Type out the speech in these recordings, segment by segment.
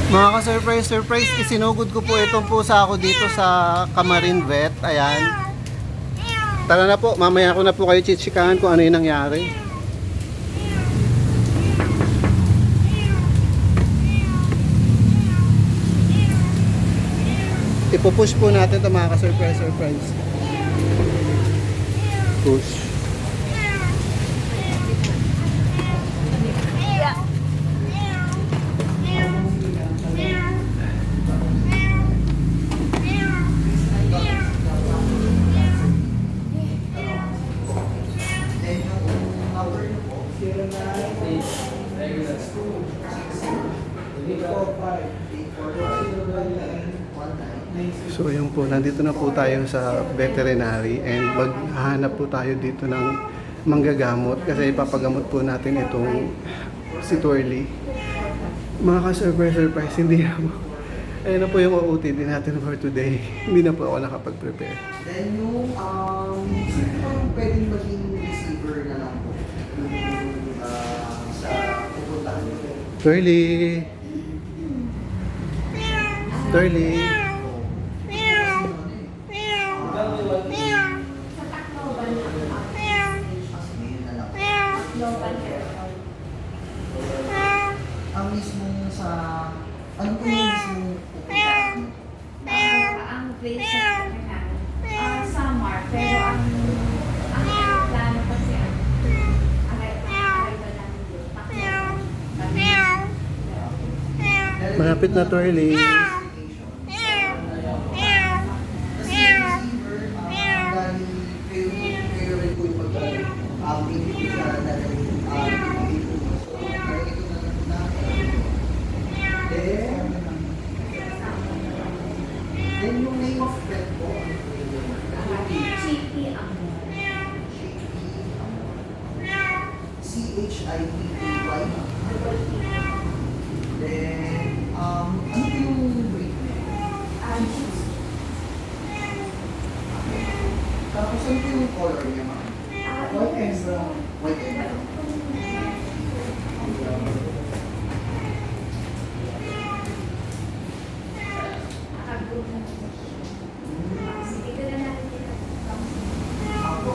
Mga ka-surprise, isinugod ko po itong pusa ako dito sa Camarin Vet. Ayan. Tara na po, mamaya ko na po kayo chichikahan kung ano yung nangyari. Ipupush po natin ito mga ka-surprise. Push. So yun po, nandito na po tayo sa veterinary and maghahanap po tayo dito ng manggagamot kasi ipapagamot po natin itong si Twirly. Mga ka-surprise, hindi na po. Ayun na po yung OOTD natin for today. Hindi na po ako nakapag-prepare. Then yung, pwedeng maging receiver na lang po. Sa pupuntahan nyo. Twirly! Twirly! Ang mismong sa, ano po yung mismong pupuntahan nyo? Ang place sa summer, pero ang plano kasi arrival namin doon. Malapit na Twirly! Then yung name of pet po, Chippy ang CHIPPY. Then, ano po yung breed niya? Tapos ano po yung color niya, ma'am? White and brown. White and brown. Sige na natin Ako.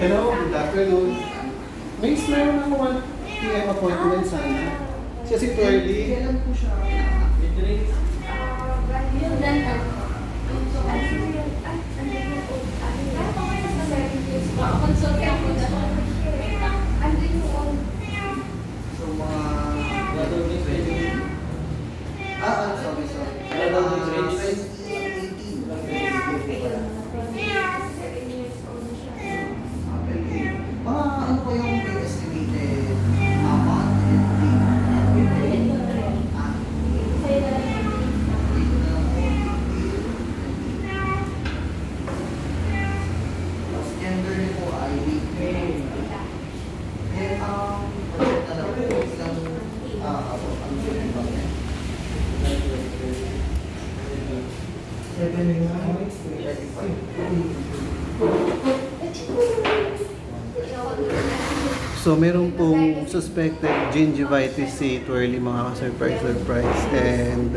Hello, good afternoon. May meron ako 1 PM appointment sana. Siya si Twirly. Kailan po siya? yung dental. Consult ako na. So, mga... sorry. 2018. Mga ano po yung may estimated month and day? Tapos gender niyo po ay weekly. And project na lang po ilang ang gender ba niya? 35. So meron pong suspected gingivitis si Twirly mga ka-surprise. And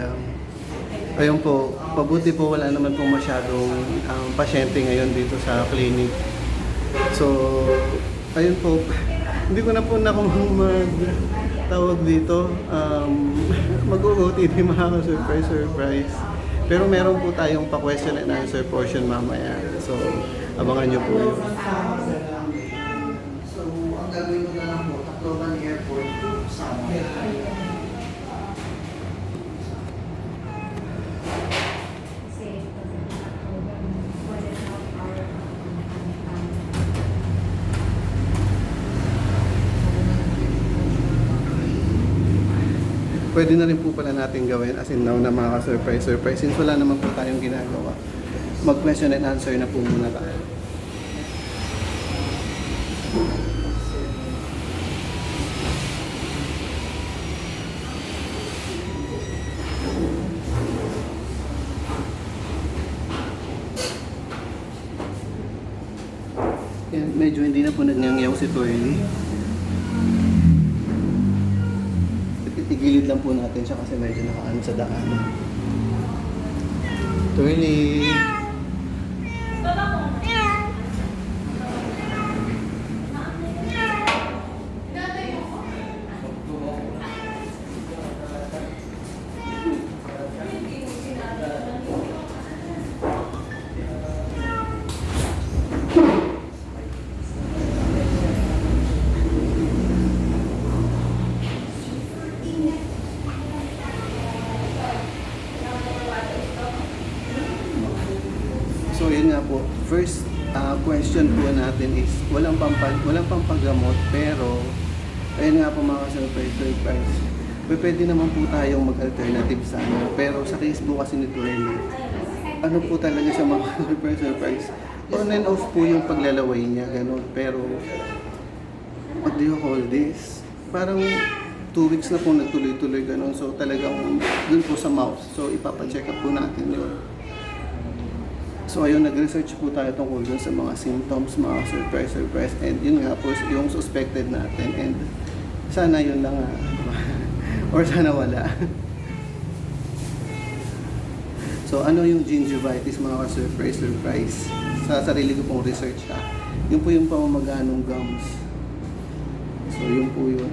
ayun po, mabuti po wala naman pong masyadong pasyente ngayon dito sa clinic. So ayun po, hindi ko na po magtawag dito. Mag-OOTD mga ka-surprise. Pero meron po tayong pa-question and answer portion mamaya. So abangan nyo po yun. So, ang gagawin ko na lang po, Tacloban Airport to Samar. Pwede na rin po pala natin gawin as in now na mga ka-surprise. Since wala naman po tayong ginagawa, mag-question and answer na po muna tayo. Yan, medyo hindi na po nagyangyaw si Twirly. Igilid lang po natin siya kasi medyo nakaano sa daan. Twirly! So yun nga po, first question po natin is walang pampagamot pero ayun nga po mga surprise. Pwede naman po tayong mag-alternative sana. Pero sa case po kasi ni Twirly, ano po talaga siya mga surprise. On and off po yung paglalaway niya, ganun. Pero, what do you call this? Parang 2 weeks na po nagtuloy-tuloy ganun. So talagang dun po sa mouth. So ipapacheck up po natin yun. So ayun, nag-research po tayo tungkol dun sa mga symptoms, mga surprise. And yun nga po yung suspected natin. And sana yun lang or sana wala. So ano yung gingivitis, mga surprise? Sa sarili ko pong research yun po yung pamamaga ng gums. So yun po yun.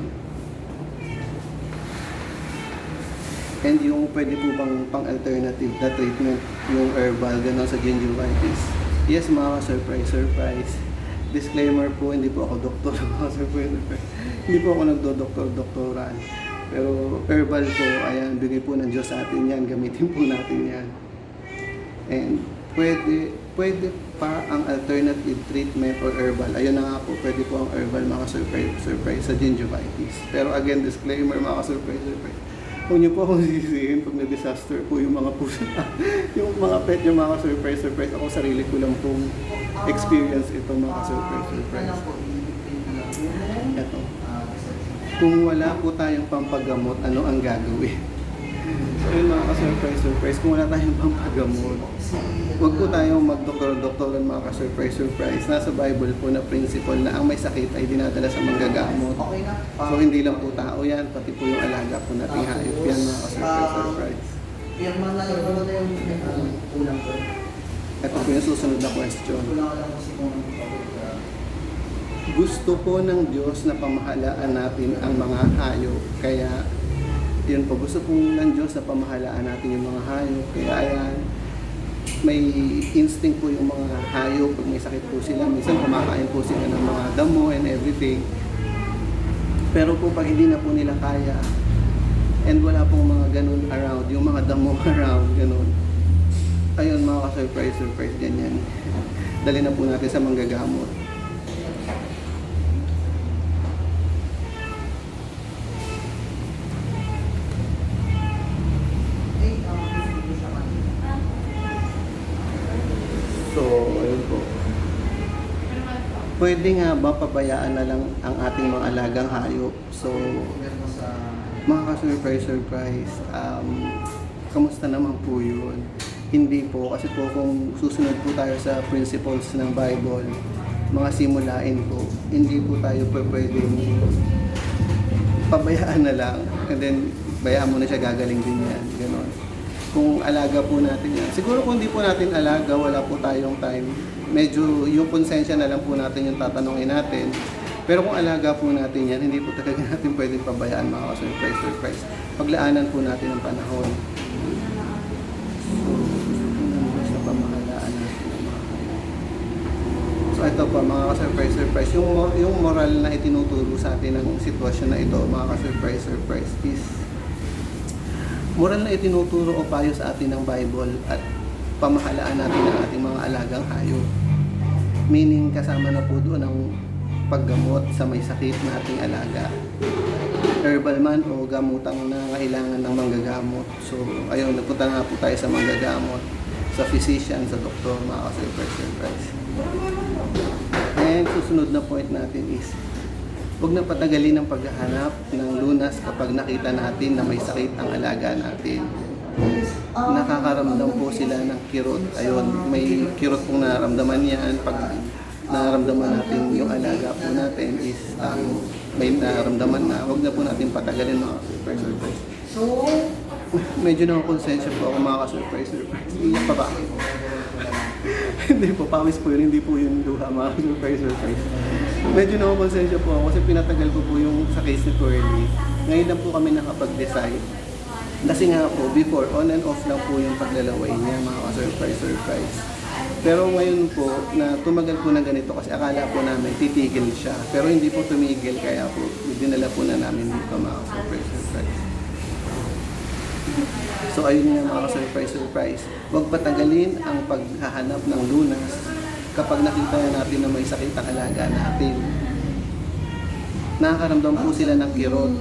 And yung pwede po bang pang-alternative na treatment, yung herbal, gano'n sa gingivitis. Yes, mga surprise. Disclaimer po, hindi po ako doktor, mga surprise. Hindi po ako nagdo-doktor-doktoran. Pero herbal po, ayan, bigay po ng Diyos sa atin yan, gamitin po natin yan. And pwede pa ang alternative treatment or herbal. Ayun na nga po, pwede po ang herbal, mga surprise sa gingivitis. Pero again, disclaimer, mga surprise. Huwag niyo po akong sisihin pag na-disaster po yung mga pusa. Yung mga pet, yung mga surprise. Ako sarili ko lang pong experience ito, mga surprise. Ito. Kung wala po tayong pampagamot, ano ang gagawin? So yun, mga surprise. Kung wala tayong pampagamot, huwag po tayong magdoktor-doktoran, mga surprise. Nasa Bible po na principle na ang may sakit ay dinadala sa manggagamot. So hindi lang po tao yan, pati po yung alaga po nating hayop yan, mga surprise. Yung mga yung kulang ko. Ito po yung susunod na question. Kulang lang kasi kung Gusto po ng Diyos na pamahalaan natin ang mga hayop. Kaya yun po, gusto po ng Diyos na pamahalaan natin yung mga hayop. Kaya ayan, may instinct po yung mga hayop pag may sakit po sila. Minsan kumakain po sila ng mga damo and everything. Pero po pag hindi na po nila kaya and wala pong mga ganun around, yung mga damo around, ganun. Ayun, mga ka-surprise, ganyan. Dali na po natin sa manggagamot. So, ayun po. Pwede nga ba pabayaan na lang ang ating mga alagang hayop? So, mga ka-surprise, kamusta naman po yun? Hindi po, kasi po kung susunod po tayo sa principles ng Bible, mga simulain po, hindi po tayo pwedeng pabayaan na lang, and then bayaan mo na siya, gagaling din yan, gano'n. Kung alaga po natin yan. Siguro kung hindi po natin alaga, wala po tayong time. Medyo yung konsensya na lang po natin yung tatanungin natin. Pero kung alaga po natin yan, hindi po talaga natin pwedeng pabayaan, mga surprise. Paglaanan po natin ang panahon. So, pamahalaan natin ang mga hayop. So ito po, mga ka-surprise. Yung moral na itinuturo sa atin ng sitwasyon na ito, mga ka-surprise is moral na itinuturo o payo sa atin ng Bible at pamahalaan natin ang ating mga alagang hayop. Meaning, kasama na po doon ang paggamot sa may sakit na ating alaga. Herbal man o gamutang na kailangan ng manggagamot. So, ayun, nagpunta na po tayo sa manggagamot, sa physician, sa doktor, mga ka-surprise. And susunod na point natin is, huwag na patagalin ang paghahanap ng lunas kapag nakita natin na may sakit ang alaga natin. Nakakaramdam po sila ng kirot. Ayun, may kirot pong nararamdaman yan. Pag nararamdaman natin yung alaga po natin is may nararamdaman na, huwag na po natin patagalin mga surprise. So, Medyo nakakonsensya po ako mga ka-surprise. Iyak pa ba? Hindi po, pawis po yun, hindi po yun luha mga surprise. Medyo nakakonsensya po ako kasi pinatagal ko po yung sa case ni Twirly. Ngayon lang po kami nakapag-decide. Kasi nga po, before, on and off lang po yung paglalaway niya mga ka-surprise. Pero ngayon po, na tumagal po na ganito kasi akala po namin titigil siya. Pero hindi po tumigil, kaya po dinala po na namin dito mga ka-surprise. So ayun nga mga surprise. Huwag patagalin ang paghahanap ng lunas kapag nakita na natin na may sakit ang alaga natin. Nakakaramdam po sila ng kirot.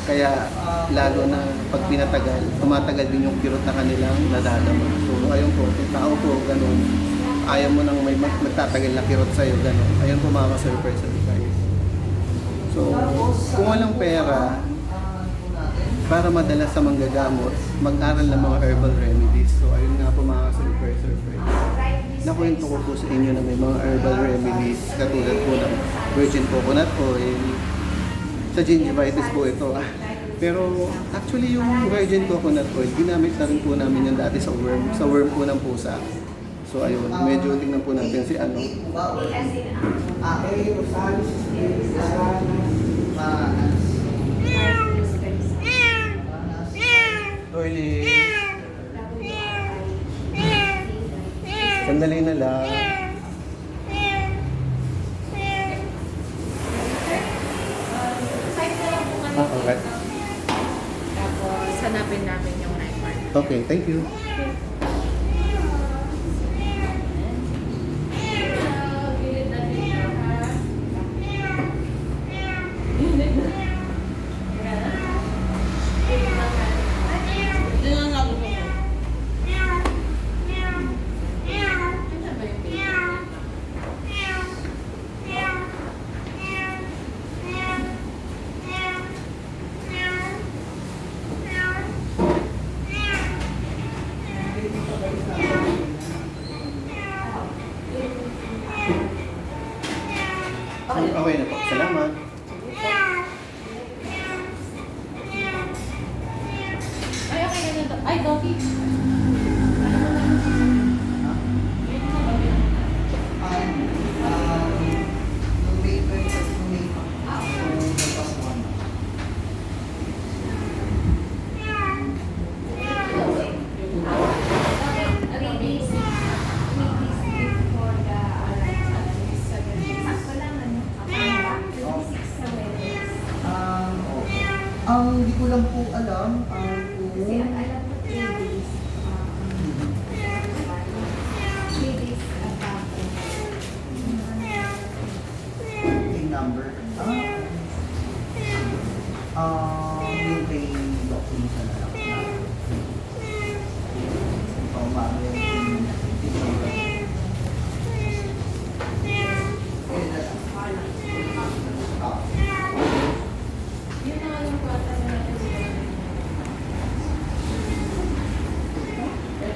Kaya lalo na pag pinatagal, tumatagal din yung kirot na kanilang nadadama. So ayun po, kung tao po ganun, ayaw mo nang may magtatagal na kirot sa'yo, ganun. Ayun po mga surprise. So kung walang pera, para madala sa manggagamot, mag-aral ng mga herbal remedies. So ayun nga po mga surprise. Nakwento ko po sa inyo na may mga herbal remedies katulad po ng virgin coconut oil. Sa gingivitis po ito. Pero actually yung virgin coconut oil, ginamit na rin po namin yung dati sa worm po ng pusa. So ayun, medyo tingnan po natin si ano. Toilet. Sandali na lang. Okay. Tapos, hanapin namin yung night mark. Okay, thank you. Okay na po. Salamat. Ay, okay na to. Ay, Doki. Ang hindi ko lang po alam, Kasi ang alam ko 3 days. 3 days yung number. Yung kay Dr. Musa na lang. Mamaya yung Yun ang alam ko ata na natin sila.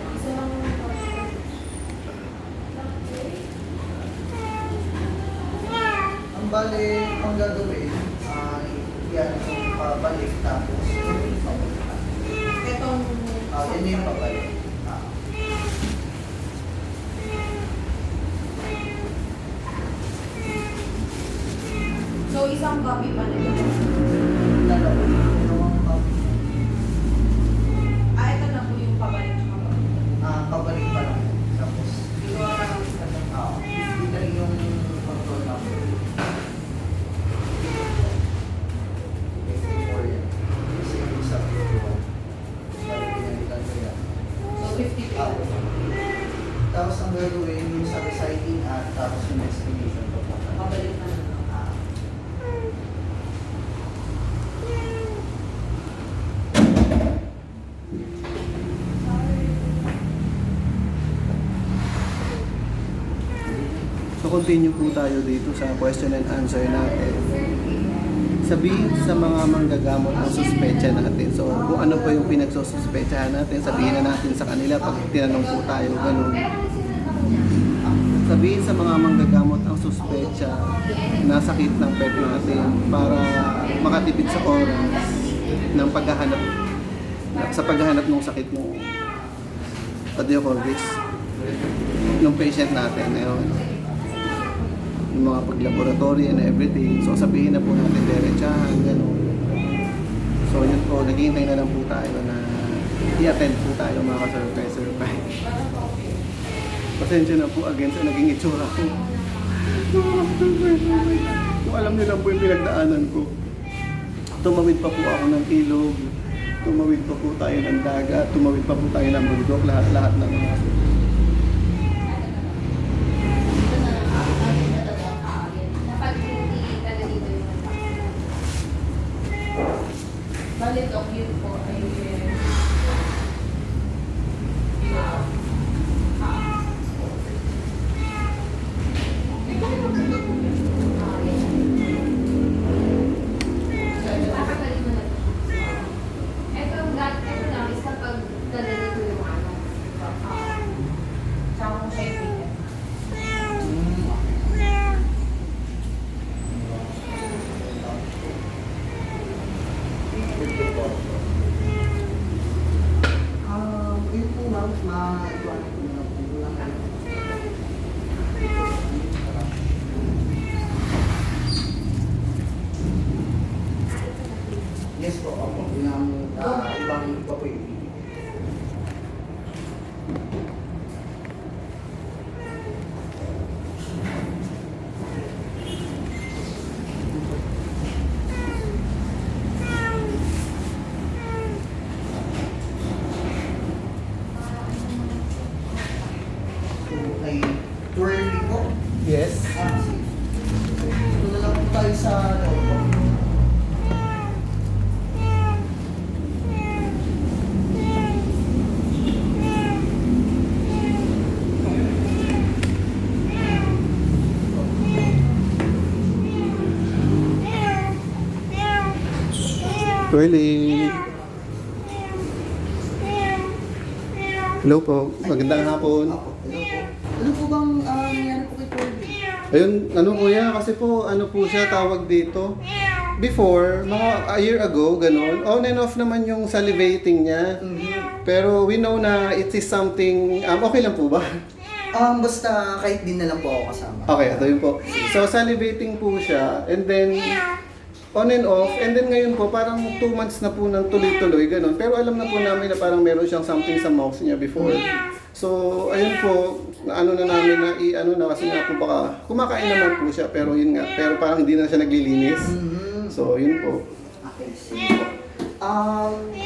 Isa lang ang bale, ang gagawin, yan yung pabalik tapos yung pabalik. Itong... Yan yung pabalik. So, isang copy pa na yun. Dalawa. Dalawang copy. Ito na po yung pabalik na pabalik. Pabalik pa lang. Tapos, Ito ang ito rin yung control number. Or yan. Kasi yung sa video, balik pinalitan ko yan. So, 50 pesos. Tapos ang gagawin yung sa reciting at tapos yung explanation ko. Pabalik na lang. So Continue po tayo dito sa question and answer natin. Sabihin sa mga manggagamot ang suspecha natin. So, kung ano pa yung pinagsususpechahan natin, sabihin na natin sa kanila pag tinanong po tayo, ganun. Sabihin sa mga manggagamot ang suspecha na sakit ng pet natin para makatipid sa oras ng paghahanap ng sakit mo. What do you call this? Ng patient natin. Yung mga pag-laboratory and everything. So sabihin na po natin diretsahan, gano'n. So yun po, naghihintay na lang po tayo na i-attend po tayo mga ka-surprise. Pasensya na po again sa naging itsura ko. Kung alam nila po yung pinagdaanan ko. Tumawid pa po ako ng ilog, tumawid pa po tayo ng dagat, tumawid pa po tayo ng bundok, lahat ng mga Balik ang yun po ay Yun po ma'am, ma-iwanan ko na po lang kayo. Yes po, opo. Yun ang ibang iba po yung ay twirly po. Yes. Sige. Ito na lang po tayo sa loob po. Twirly. Hello po, magandang hapon. Opo, hello po. Ano po bang nangyari po kay Twirly? Ayun, ano kuya, kasi po, ano po siya tawag dito. Before, mga a year ago, ganun, on and off naman yung salivating niya. Pero we know na it is something, okay lang po ba? Basta kahit din na lang po ako kasama. Okay, ito yun po. So, salivating po siya, and then, on and off, and then ngayon po, parang 2 months na po ng tuloy-tuloy, ganun. Pero alam na po namin na parang meron siyang something sa mouth niya before. So, ayun po, ano na namin na kasi nga po baka kumakain naman po siya, pero yun nga, pero parang hindi na siya naglilinis. So, yun po. Okay, sige po.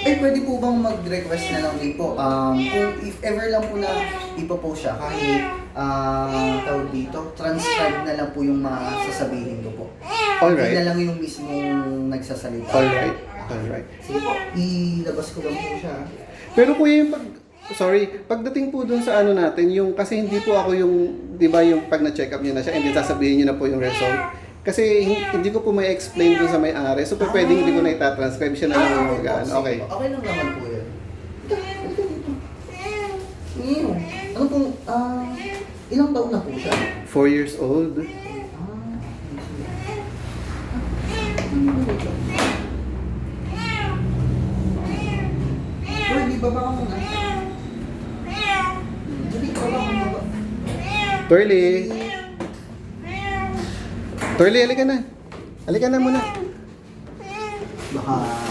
Pwede po bang mag-request na lang din po? Kung if ever lang po na ipo-post siya, kahit tawag dito, transcribe na lang po yung mga sasabihin ko po. Alright. Hindi na lang yung mismong nagsasalita. Alright. Sige po, ilabas ko lang po siya. Pero kuya, yung pagdating po dun sa ano natin, yung, kasi hindi po ako yung, di ba yung pag na-check up niyo na siya, and then sasabihin niyo na po yung result. Kasi hindi ko po may explain dun sa may-ari, so pwedeng hindi ko na itatranscribe siya na lang yung mag-ano. Okay. Okay lang naman po yun. Ngayon, ano pong, ilang taon na po siya? 4 years old. Pwede ba ka muna? Hindi ba ka muna? Turley, halika na. Halika na muna. Baka